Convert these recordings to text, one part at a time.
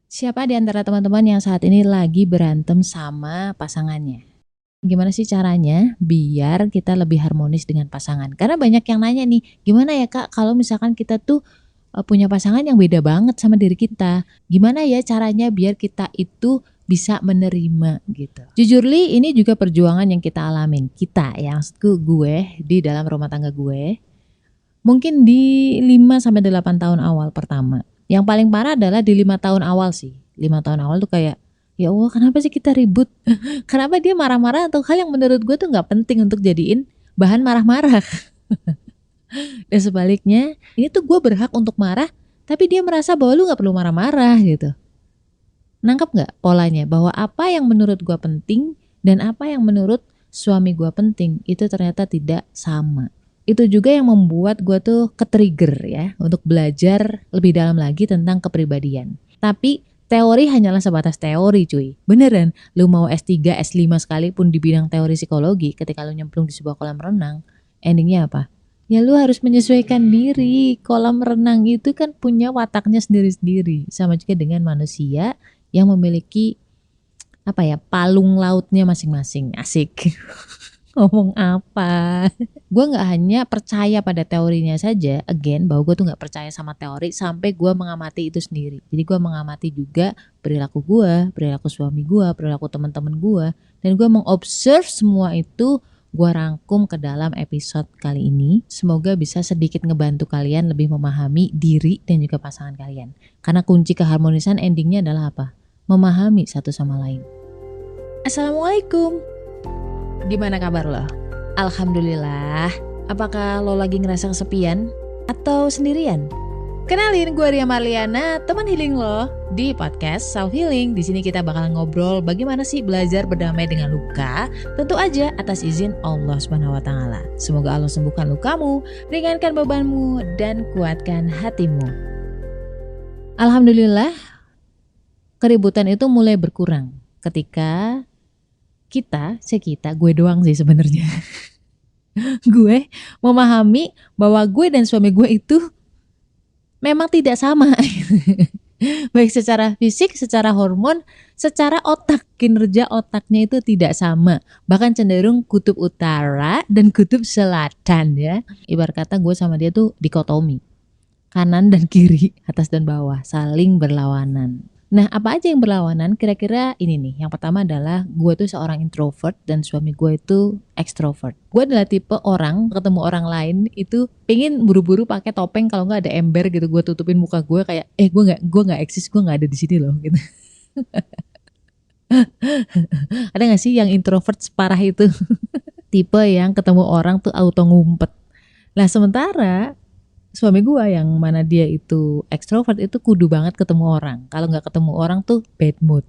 Siapa di antara teman-teman yang saat ini lagi berantem sama pasangannya? Gimana sih caranya biar kita lebih harmonis dengan pasangan? Karena banyak yang nanya nih, gimana ya Kak kalau misalkan kita tuh punya pasangan yang beda banget sama diri kita? Gimana ya caranya biar kita itu bisa menerima gitu? Jujur Li, ini juga perjuangan yang kita alamin. Kita yang gue di dalam rumah tangga gue. Mungkin di 5 sampai 8 tahun awal pertama. Yang paling parah adalah di 5 tahun awal sih. 5 tahun awal tuh kayak, ya Allah kenapa sih kita ribut? Kenapa dia marah-marah untuk hal yang menurut gue tuh gak penting untuk jadiin bahan marah-marah. Dan sebaliknya, ini tuh gue berhak untuk marah, tapi dia merasa bahwa lu gak perlu marah-marah gitu. Nangkep gak polanya? Bahwa apa yang menurut gue penting dan apa yang menurut suami gue penting, itu ternyata tidak sama. Itu juga yang membuat gue tuh ke-trigger ya untuk belajar lebih dalam lagi tentang kepribadian. Tapi teori hanyalah sebatas teori cuy. Beneran, lu mau S3, S5 sekalipun di bidang teori psikologi, ketika lu nyemplung di sebuah kolam renang, endingnya apa? Ya lu harus menyesuaikan diri. Kolam renang itu kan punya wataknya sendiri-sendiri. Sama juga dengan manusia yang memiliki palung lautnya masing-masing. Asik. Ngomong apa? Gue nggak hanya percaya pada teorinya saja, bahwa gue tuh nggak percaya sama teori sampai gue mengamati itu sendiri. Jadi gue mengamati juga perilaku gue, perilaku suami gue, perilaku teman-teman gue, dan gue mengobserv semua itu. Gue rangkum ke dalam episode kali ini. Semoga bisa sedikit ngebantu kalian lebih memahami diri dan juga pasangan kalian. Karena kunci keharmonisan endingnya adalah apa? Memahami satu sama lain. Assalamualaikum. Gimana kabar lo? Alhamdulillah. Apakah lo lagi ngerasa kesepian atau sendirian? Kenalin, gue Ria Marliana, teman healing lo di podcast Self Healing. Di sini kita bakal ngobrol bagaimana sih belajar berdamai dengan luka, tentu aja atas izin Allah Subhanahu wa taala. Semoga Allah sembuhkan lukamu, ringankan bebanmu dan kuatkan hatimu. Alhamdulillah, keributan itu mulai berkurang ketika gue doang sih sebenarnya. Gue memahami bahwa gue dan suami gue itu memang tidak sama. Baik secara fisik, secara hormon, secara otak, kinerja otaknya itu tidak sama. Bahkan cenderung kutub utara dan kutub selatan ya. Ibarat kata gue sama dia tuh dikotomi. Kanan dan kiri, atas dan bawah, saling berlawanan. Nah, apa aja yang berlawanan? Kira-kira ini nih. Yang pertama adalah gue tuh seorang introvert dan suami gue itu extrovert. Gue adalah tipe orang ketemu orang lain itu pengen buru-buru pakai topeng, kalau nggak ada ember gitu gue tutupin muka gue kayak gue nggak eksis, gue nggak ada di sini loh gitu. Ada nggak sih yang introvert separah itu? Tipe yang ketemu orang tuh auto ngumpet. Nah, sementara suami gue yang mana dia itu ekstrovert itu kudu banget ketemu orang. Kalau nggak ketemu orang tuh bad mood.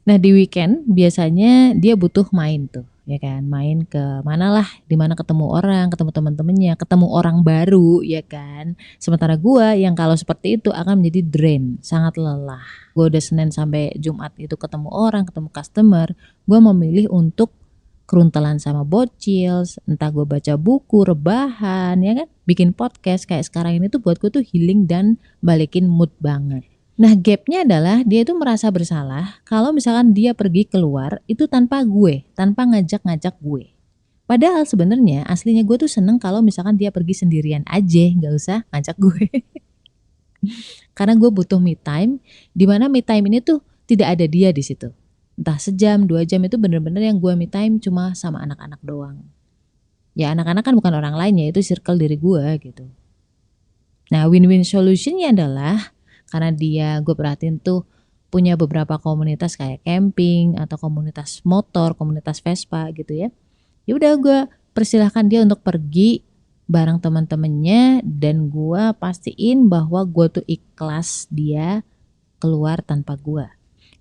Nah di weekend biasanya dia butuh main tuh, ya kan? Main ke mana lah, di mana ketemu orang, ketemu teman-temannya, ketemu orang baru, ya kan? Sementara gue yang kalau seperti itu akan menjadi drain, sangat lelah. Gue udah Senin sampai Jumat itu ketemu orang, ketemu customer, gue memilih untuk keruntelan sama bocil, entah gue baca buku, rebahan, ya kan, bikin podcast kayak sekarang ini tuh buat gue tuh healing dan balikin mood banget. Nah gapnya adalah dia tuh merasa bersalah kalau misalkan dia pergi keluar itu tanpa ngajak-ngajak gue. Padahal sebenarnya aslinya gue tuh seneng kalau misalkan dia pergi sendirian aja, nggak usah ngajak gue. Karena gue butuh me time, dimana me time ini tuh tidak ada dia di situ. Entah sejam, 2 jam itu bener-bener yang gue me time cuma sama anak-anak doang. Ya anak-anak kan bukan orang lain ya, itu circle diri gue gitu. Nah win-win solutionnya adalah karena gue perhatiin tuh punya beberapa komunitas kayak camping atau komunitas motor, komunitas Vespa gitu ya. Ya udah gue persilahkan dia untuk pergi bareng teman-temannya dan gue pastiin bahwa gue tuh ikhlas dia keluar tanpa gue.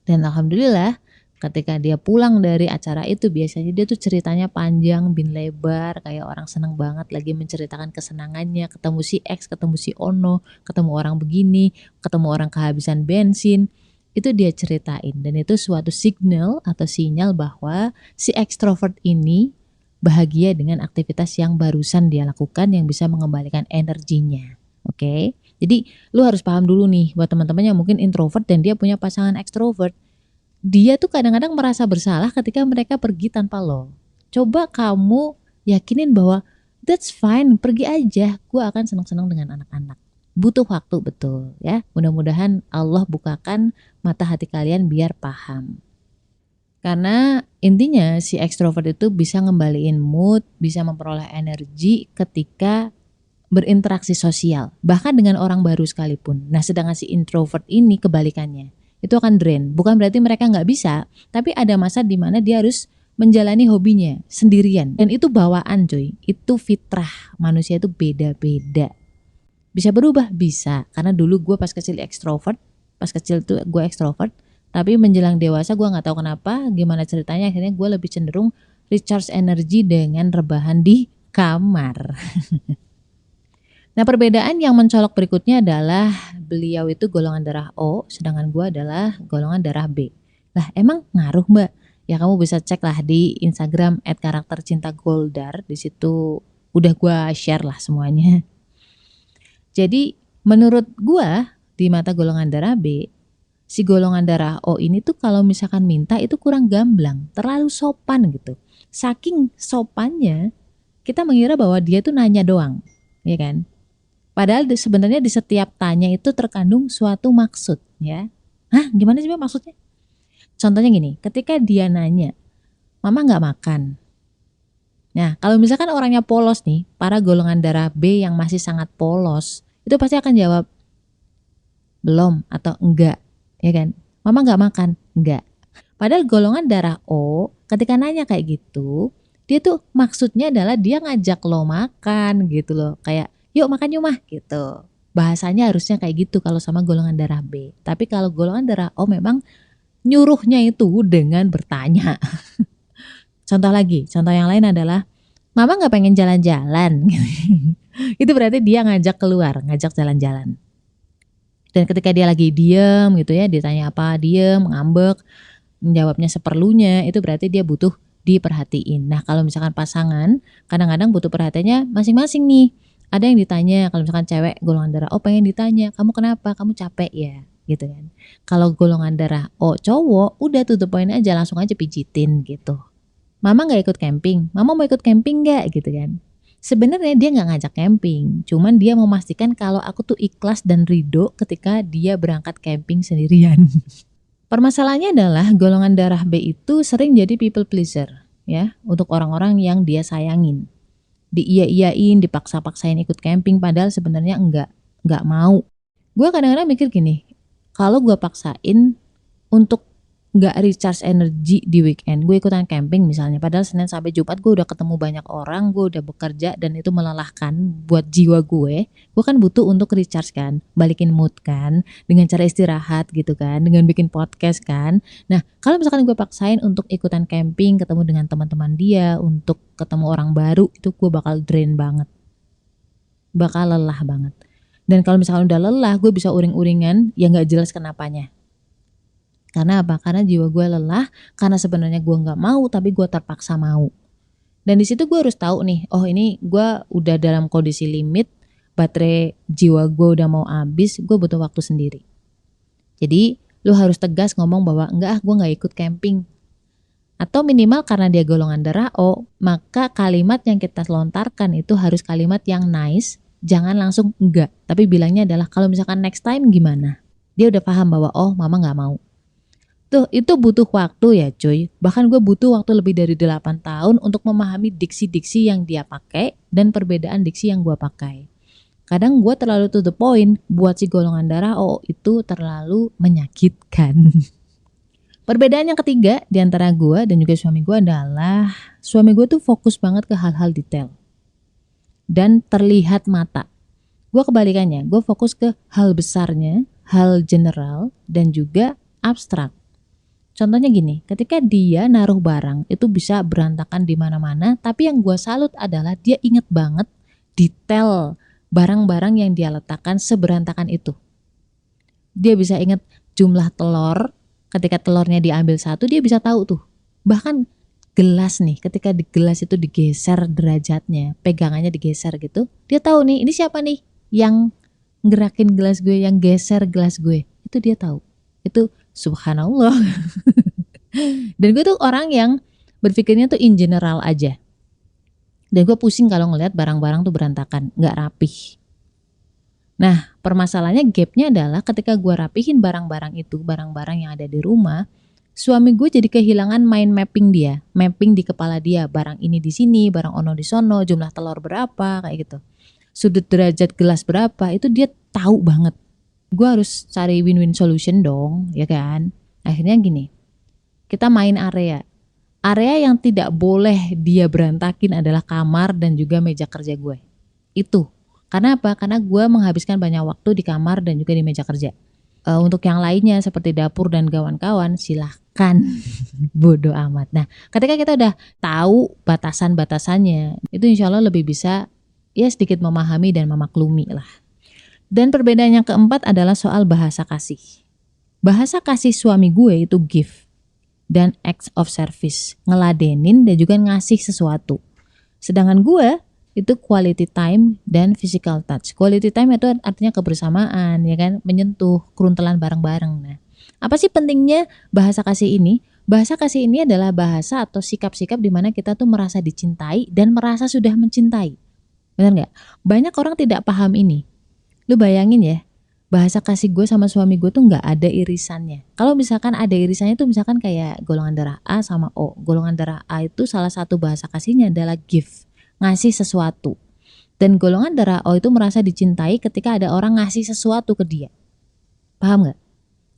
Dan alhamdulillah ketika dia pulang dari acara itu biasanya dia tuh ceritanya panjang bin lebar kayak orang seneng banget lagi menceritakan kesenangannya, ketemu si X, ketemu si Ono, ketemu orang begini, ketemu orang kehabisan bensin. Itu dia ceritain dan itu suatu signal atau sinyal bahwa si ekstrovert ini bahagia dengan aktivitas yang barusan dia lakukan yang bisa mengembalikan energinya. Oke. Jadi lu harus paham dulu nih buat teman-teman yang mungkin introvert dan dia punya pasangan ekstrovert. Dia tuh kadang-kadang merasa bersalah ketika mereka pergi tanpa lo. Coba kamu yakinin bahwa that's fine, pergi aja. Gue akan senang-senang dengan anak-anak. Butuh waktu betul ya. Mudah-mudahan Allah bukakan mata hati kalian biar paham. Karena intinya si ekstrovert itu bisa ngembaliin mood, bisa memperoleh energi ketika berinteraksi sosial, bahkan dengan orang baru sekalipun. Nah, sedangkan si introvert ini kebalikannya, itu akan drain. Bukan berarti mereka nggak bisa, tapi ada masa di mana dia harus menjalani hobinya sendirian. Dan itu bawaan cuy, itu fitrah. Manusia itu beda-beda. Bisa berubah? Bisa. Karena dulu gue pas kecil ekstrovert, pas kecil tuh gue ekstrovert, tapi menjelang dewasa gue nggak tahu kenapa, gimana ceritanya akhirnya gue lebih cenderung recharge energi dengan rebahan di kamar. Nah, perbedaan yang mencolok berikutnya adalah beliau itu golongan darah O, sedangkan gue adalah golongan darah B. Lah, emang ngaruh mbak? Ya kamu bisa cek lah di Instagram @karaktercintagoldar. Di situ udah gue share lah semuanya. Jadi menurut gue di mata golongan darah B, si golongan darah O ini tuh kalau misalkan minta itu kurang gamblang, terlalu sopan gitu. Saking sopannya, kita mengira bahwa dia tuh nanya doang, ya kan? Padahal sebenarnya di setiap tanya itu terkandung suatu maksud, ya. Hah, gimana sih maksudnya? Contohnya gini, ketika dia nanya, Mama nggak makan. Nah, kalau misalkan orangnya polos nih, para golongan darah B yang masih sangat polos, itu pasti akan jawab belum atau enggak, ya kan? Mama nggak makan, enggak. Padahal golongan darah O, ketika nanya kayak gitu, dia tuh maksudnya adalah dia ngajak lo makan gitu loh, kayak yuk makan yuk mah gitu. Bahasanya harusnya kayak gitu kalau sama golongan darah B. Tapi kalau golongan darah O memang nyuruhnya itu dengan bertanya. Contoh yang lain adalah Mama nggak pengen jalan-jalan. Itu berarti dia ngajak keluar, ngajak jalan-jalan. Dan ketika dia lagi diem gitu ya, ditanya apa, diem, ngambek, menjawabnya seperlunya, itu berarti dia butuh diperhatiin. Nah, kalau misalkan pasangan, kadang-kadang butuh perhatiannya masing-masing nih. Ada yang ditanya, kalau misalkan cewek golongan darah O pengen ditanya, kamu kenapa? Kamu capek ya? Gitu kan. Kalau golongan darah O cowok, udah to the point aja, langsung aja pijitin gitu. Mama gak ikut camping, Mama mau ikut camping gak? Gitu kan. Sebenarnya dia gak ngajak camping, cuman dia memastikan kalau aku tuh ikhlas dan ridho ketika dia berangkat camping sendirian. Permasalahannya adalah golongan darah B itu sering jadi people pleaser ya, untuk orang-orang yang dia sayangin. Diiya-iyain, dipaksa-paksain ikut camping padahal sebenarnya enggak mau. Gue kadang-kadang mikir gini, kalau gue paksain untuk nggak recharge energi di weekend, gue ikutan camping misalnya, padahal Senin sampai Jumat gue udah ketemu banyak orang, gue udah bekerja dan itu melelahkan buat jiwa gue kan butuh untuk recharge kan, balikin mood kan, dengan cara istirahat gitu kan, dengan bikin podcast kan. Nah, kalau misalkan gue paksain untuk ikutan camping, ketemu dengan teman-teman dia, untuk ketemu orang baru, itu gue bakal drain banget, bakal lelah banget. Dan kalau misalkan udah lelah, gue bisa uring-uringan yang nggak jelas kenapanya. Karena apa? Karena jiwa gue lelah, karena sebenarnya gue nggak mau, tapi gue terpaksa mau. Dan di situ gue harus tahu nih, oh ini gue udah dalam kondisi limit, baterai jiwa gue udah mau habis, gue butuh waktu sendiri. Jadi lu harus tegas ngomong bahwa enggak, gue nggak ikut camping. Atau minimal karena dia golongan darah O, maka kalimat yang kita lontarkan itu harus kalimat yang nice, jangan langsung enggak. Tapi bilangnya adalah kalau misalkan next time gimana? Dia udah paham bahwa oh mama nggak mau. Tuh, itu butuh waktu ya cuy. Bahkan gue butuh waktu lebih dari 8 tahun untuk memahami diksi-diksi yang dia pakai dan perbedaan diksi yang gue pakai. Kadang gue terlalu to the point, buat si golongan darah O itu terlalu menyakitkan. Perbedaan yang ketiga di antara gue dan juga suami gue adalah suami gue tuh fokus banget ke hal-hal detail dan terlihat mata. Gue kebalikannya, gue fokus ke hal besarnya, hal general dan juga abstrak. Contohnya gini, ketika dia naruh barang itu bisa berantakan di mana-mana, tapi yang gue salut adalah dia inget banget detail barang-barang yang dia letakkan seberantakan itu. Dia bisa inget jumlah telur, ketika telurnya diambil satu dia bisa tahu tuh. Bahkan gelas nih, ketika di gelas itu digeser derajatnya, pegangannya digeser gitu, dia tahu nih ini siapa nih yang ngerakin gelas gue, yang geser gelas gue, itu dia tahu. Itu subhanallah. Dan gue tuh orang yang berpikirnya tuh in general aja. Dan gue pusing kalau ngeliat barang-barang tuh berantakan, gak rapih. Nah, permasalahannya gapnya adalah ketika gue rapihin barang-barang itu, barang-barang yang ada di rumah, suami gue jadi kehilangan mind mapping dia, mapping di kepala dia, barang ini di sini, barang ono di sono, jumlah telur berapa, kayak gitu. Sudut derajat gelas berapa, itu dia tahu banget. Gue harus cari win-win solution dong, ya kan? Akhirnya gini, kita main area. Area yang tidak boleh dia berantakin adalah kamar dan juga meja kerja gue. Itu. Karena apa? Karena gue menghabiskan banyak waktu di kamar dan juga di meja kerja. Untuk yang lainnya seperti dapur dan kawan-kawan, silahkan. Bodoh amat. Nah, ketika kita udah tahu batasan-batasannya, itu insya Allah lebih bisa ya sedikit memahami dan memaklumi lah. Dan perbedaan yang keempat adalah soal bahasa kasih. Bahasa kasih suami gue itu gift dan acts of service, ngeladenin dan juga ngasih sesuatu. Sedangkan gue itu quality time dan physical touch. Quality time itu artinya kebersamaan, ya kan, menyentuh, keruntelan bareng-bareng. Nah, apa sih pentingnya bahasa kasih ini? Bahasa kasih ini adalah bahasa atau sikap-sikap di mana kita tuh merasa dicintai dan merasa sudah mencintai. Benar nggak? Banyak orang tidak paham ini. Lu bayangin ya, bahasa kasih gue sama suami gue tuh nggak ada irisannya. Kalau misalkan ada irisannya tuh misalkan kayak golongan darah A sama O. Golongan darah A itu salah satu bahasa kasihnya adalah gift, ngasih sesuatu. Dan golongan darah O itu merasa dicintai ketika ada orang ngasih sesuatu ke dia. Paham gak?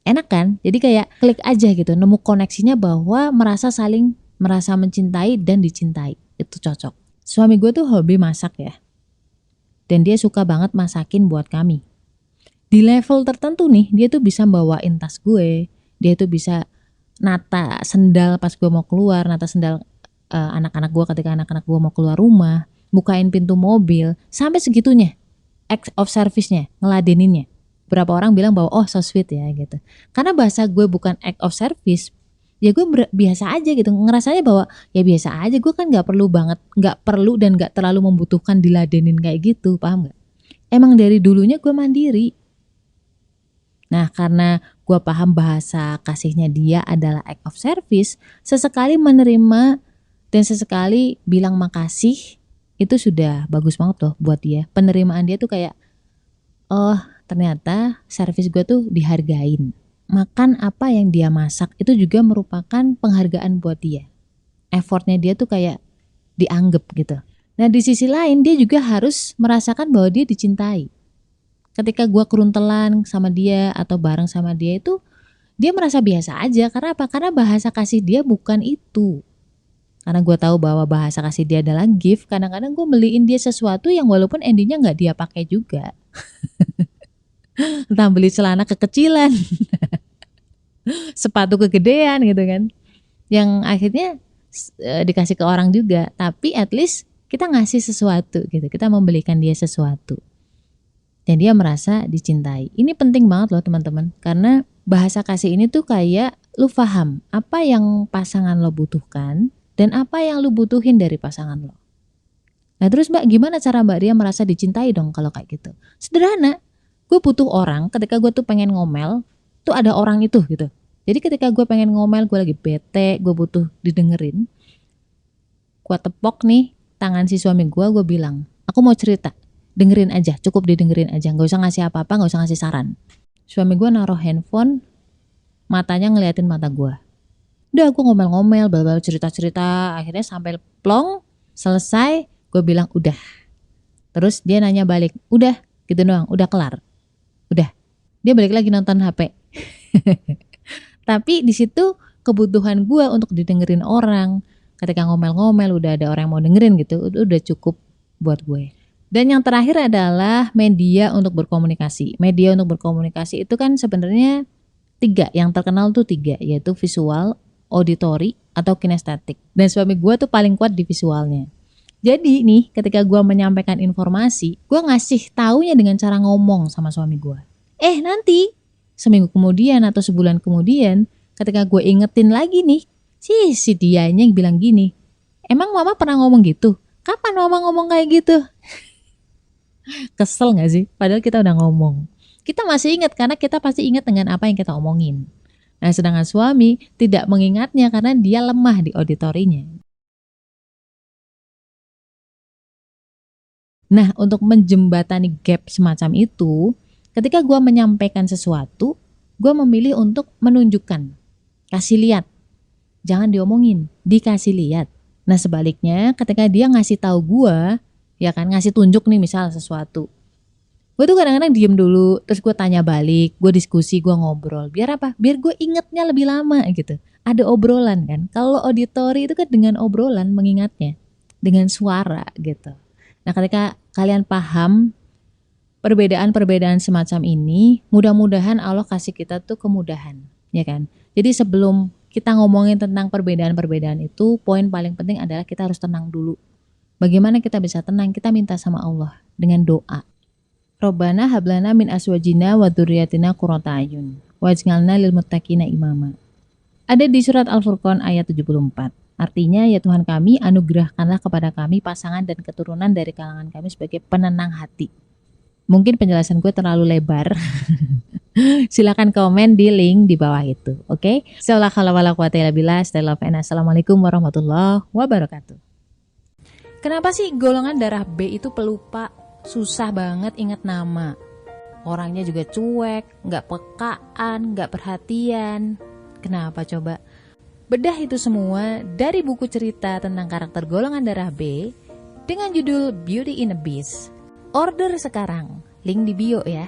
Enak kan? Jadi kayak klik aja gitu, nemu koneksinya bahwa merasa mencintai dan dicintai. Itu cocok. Suami gue tuh hobi masak ya. Dan dia suka banget masakin buat kami. Di level tertentu nih, dia tuh bisa bawain tas gue. Dia tuh bisa nata sendal pas gue mau keluar, nata sendal anak-anak gue ketika anak-anak gue mau keluar rumah, bukain pintu mobil, sampai segitunya act of service-nya, ngeladeninnya. Berapa orang bilang bahwa oh so sweet ya gitu. Karena bahasa gue bukan act of service, ya gue biasa aja gitu, ngerasanya bahwa ya biasa aja, gue kan nggak perlu dan nggak terlalu membutuhkan diladenin kayak gitu, paham nggak? Emang dari dulunya gue mandiri. Nah, karena gue paham bahasa kasihnya dia adalah act of service, sesekali menerima dan sesekali bilang makasih, itu sudah bagus banget loh buat dia. Penerimaan dia tuh kayak, oh ternyata servis gue tuh dihargain. Makan apa yang dia masak itu juga merupakan penghargaan buat dia. Effortnya dia tuh kayak dianggap gitu. Nah di sisi lain dia juga harus merasakan bahwa dia dicintai. Ketika gue keruntelan sama dia atau bareng sama dia itu, dia merasa biasa aja. Karena apa? Karena bahasa kasih dia bukan itu. Karena gue tahu bahwa bahasa kasih dia adalah gift, kadang-kadang gue beliin dia sesuatu yang walaupun endingnya nggak dia pakai juga. Entah beli celana kekecilan, sepatu kegedean gitu kan, yang akhirnya dikasih ke orang juga. Tapi at least kita ngasih sesuatu gitu, kita membelikan dia sesuatu. Dan dia merasa dicintai. Ini penting banget loh teman-teman, karena bahasa kasih ini tuh kayak lu paham apa yang pasangan lo butuhkan dan apa yang lu butuhin dari pasangan lo. Nah terus mbak, gimana cara mbak Ria merasa dicintai dong kalau kayak gitu? Sederhana, gue butuh orang ketika gue tuh pengen ngomel, tuh ada orang itu gitu. Jadi ketika gue pengen ngomel, gue lagi bete, gue butuh didengerin, gue tepok nih tangan si suami gue bilang, aku mau cerita. Dengerin aja, cukup didengerin aja, nggak usah ngasih apa-apa, nggak usah ngasih saran. Suami gue naruh handphone, matanya ngeliatin mata gue. Udah aku ngomel-ngomel, bla-bla cerita-cerita, akhirnya sampai plong, selesai, gue bilang udah. Terus dia nanya balik, udah gitu doang, udah kelar, udah. Dia balik lagi nonton HP. Tapi di situ kebutuhan gue untuk didengerin orang, ketika ngomel-ngomel udah ada orang yang mau dengerin gitu, udah cukup buat gue. Dan yang terakhir adalah media untuk berkomunikasi. Media untuk berkomunikasi itu kan sebenarnya 3, yang terkenal tuh 3, yaitu visual, auditory, atau kinestetik. Dan suami gue tuh paling kuat di visualnya. Jadi nih ketika gue menyampaikan informasi, gue ngasih taunya dengan cara ngomong sama suami gue. Nanti seminggu kemudian atau sebulan kemudian ketika gue ingetin lagi nih, si dianya yang bilang gini, emang mama pernah ngomong gitu? Kapan mama ngomong kayak gitu? Kesel gak sih? Padahal kita udah ngomong. Kita masih ingat karena kita pasti ingat dengan apa yang kita omongin. Nah, sedangkan suami tidak mengingatnya karena dia lemah di auditorinya. Nah, untuk menjembatani gap semacam itu, ketika gue menyampaikan sesuatu, gue memilih untuk menunjukkan, kasih lihat, jangan diomongin, dikasih lihat. Nah, sebaliknya ketika dia ngasih tahu gue, ya kan, ngasih tunjuk nih misal sesuatu, gue tuh kadang-kadang diem dulu, terus gue tanya balik, gue diskusi, gue ngobrol. Biar apa? Biar gue ingetnya lebih lama gitu. Ada obrolan kan. Kalau auditori itu kan dengan obrolan mengingatnya, dengan suara gitu. Nah, ketika kalian paham perbedaan-perbedaan semacam ini, mudah-mudahan Allah kasih kita tuh kemudahan, ya kan? Jadi sebelum kita ngomongin tentang perbedaan-perbedaan itu, poin paling penting adalah kita harus tenang dulu. Bagaimana kita bisa tenang? Kita minta sama Allah dengan doa. Robbana hablana min aswajina wa dzurriyyatina qurrata a'yun waj'alna lil muttaqina imama. Ada di surat Al-Furqan ayat 74. Artinya, ya Tuhan kami, anugerahkanlah kepada kami pasangan dan keturunan dari kalangan kami sebagai penenang hati. Mungkin penjelasan gue terlalu lebar. Silakan komen di link di bawah itu. Oke? Assalamualaikum warahmatullahi wabarakatuh. Kenapa sih golongan darah B itu pelupa? Susah banget ingat nama. Orangnya juga cuek, gak pekaan, gak perhatian. Kenapa coba? Bedah itu semua dari buku cerita tentang karakter golongan darah B dengan judul Beauty in a Beast. Order sekarang, link di bio ya.